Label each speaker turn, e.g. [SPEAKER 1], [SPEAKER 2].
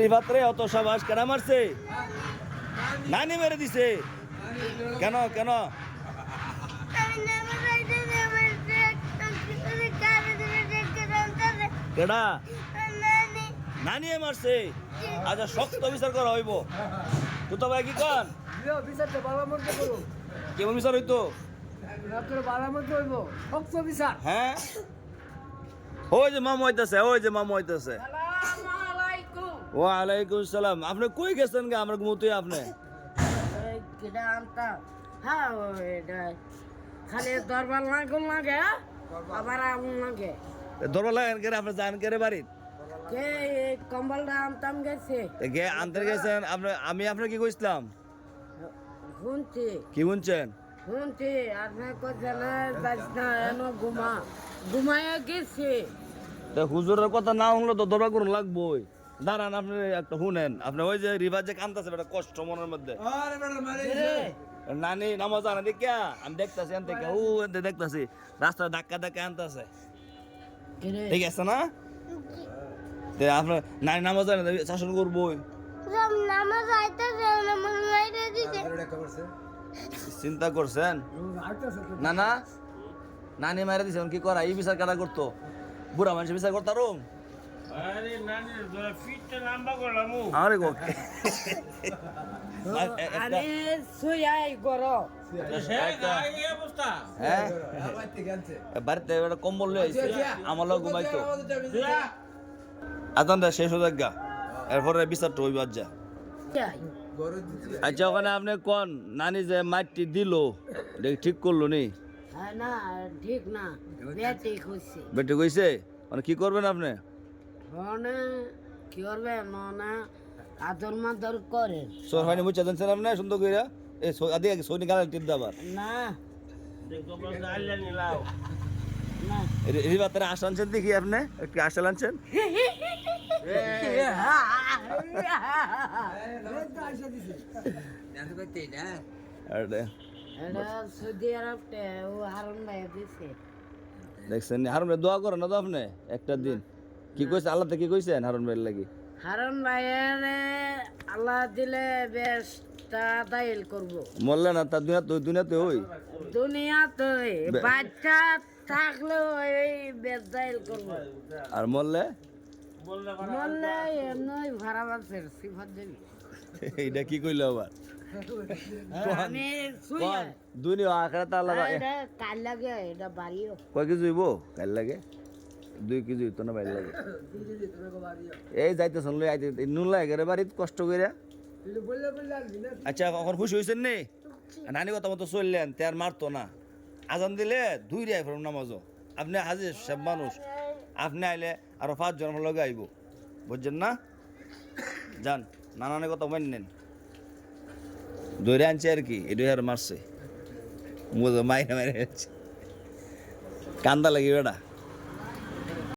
[SPEAKER 1] রিভাত্রে অত সাবাস কেন মারছে? নানি মেরে দিছে কেন কেন? কেডা নানি মারছে? আচ্ছা শক্ত বিচার করা হইব তো তবে কি কন কেমন বিচার হইতো? হ্যাঁ ওই যে মামু হইতেছে, ওই যে মামু হইতেছে। ওয়ালাইকুম সালাম। আপনি কই গেছেন গা? আমরা ঘুমোতে আপনি
[SPEAKER 2] খালি দরবার লাগুন লাগে আবার আগুন লাগে
[SPEAKER 1] ধরো লাগেন করে আপনি যান করে বাড়ির
[SPEAKER 2] কে কম্বলটা আনতাম গেছে
[SPEAKER 1] গে আনতে গেছেন আপনি? আমি আপনার কি কইছিলাম?
[SPEAKER 2] শুনছি
[SPEAKER 1] কি শুনছেন?
[SPEAKER 2] শুনছি আপনি কোথায় যাস না এনো ঘুমাইয়া গেছে
[SPEAKER 1] তা হুজুরের কথা না শুনলে তো দরবার করুন লাগবোই। দাঁড়ান আপনি একটা শুনেন। আপনি ওই যে রিভার যে কান্দাছে একটা কষ্ট মনের মধ্যে। নানি নামাজ আনা দেখিয়া আমি দেখতাছি আনতে ও এনতে দেখতাছি রাস্তায় ধাক্কা ধাক্কা আনতেছে ঠিক আছে না? আপনার নানি নামাজ আনা শাসন করবোই। চিন্তা করছেন না? না নানি মারা দিছে কি করা? এই বিচার কারা করতো? বুড়া মানুষ বিচার করতাম? আরে গো বাড়িতে কম্বল আমার লোক ঘুমাইতো আদানটা শেষ হয়ে গা এরপরে বিচারটা হইব। যা আচ্ছা ওখানে আপনি কোন নানি যে মাটি দিল ঠিক করলো নি?
[SPEAKER 2] না ঠিক না বেটি খুশি
[SPEAKER 1] বেটি কইছে মানে কি করবেন আপনি?
[SPEAKER 2] মানে কি করবে না আদর মাদর করে
[SPEAKER 1] সোর হয়নি মুচা জানছেন আপনি সুন্দর কইরা এ আদি সৈনি গাল টিপ দাবার
[SPEAKER 2] না না
[SPEAKER 1] রিবাতের আশ আনছেন দেখি আপনি একটু আশা আনছেন
[SPEAKER 2] সৌদি আরব হারুন ভাই দিছে
[SPEAKER 1] দেখছেন হারুন ভাই দোয়া করেন না তো আপনি একটা দিন কি কইছে আল্লাহ থেকে কইছেন হারুন ভাইয়ের লাগি?
[SPEAKER 2] হারুন ভাইয়ের আল্লাহ দিলে বেশ দাইল করবো
[SPEAKER 1] মরলে না তার দুনিয়াতে ওই
[SPEAKER 2] দুনিয়াতে বাচ্চা থাকলেও এই বেশ দাইল করবো
[SPEAKER 1] আর মরলে
[SPEAKER 2] মরলে এমনি ভাড়া বাসের সিফাত দেবি
[SPEAKER 1] এইটা কি কইলো আবার?
[SPEAKER 2] আমি
[SPEAKER 1] দুনিয়া আখেরাতে আল্লাহ
[SPEAKER 2] কাল লাগে এটা বাড়িও
[SPEAKER 1] কয় কেজি হইব কাল লাগে? 2 কেজি হইতো না বাইর লাগে এই যাইতেছেন লই আইতে নুন লাগে রে বাড়িতে কষ্ট কইরা। আচ্ছা এখন খুশি হইছেন নি? নানি কথা মতো চললেন তে আর মারতো না। আজান দিলে দুই রে ফেরম নামাজও আপনি হাজির সব মানুষ আপনি আইলে আরো 5 জন লগে আইব বুঝছেন না? যান নানানের কথা মানেন ধরে আনছে আর কি এটাই আর মারছে মাইরে মাইরে কান্দা লাগি বেটা।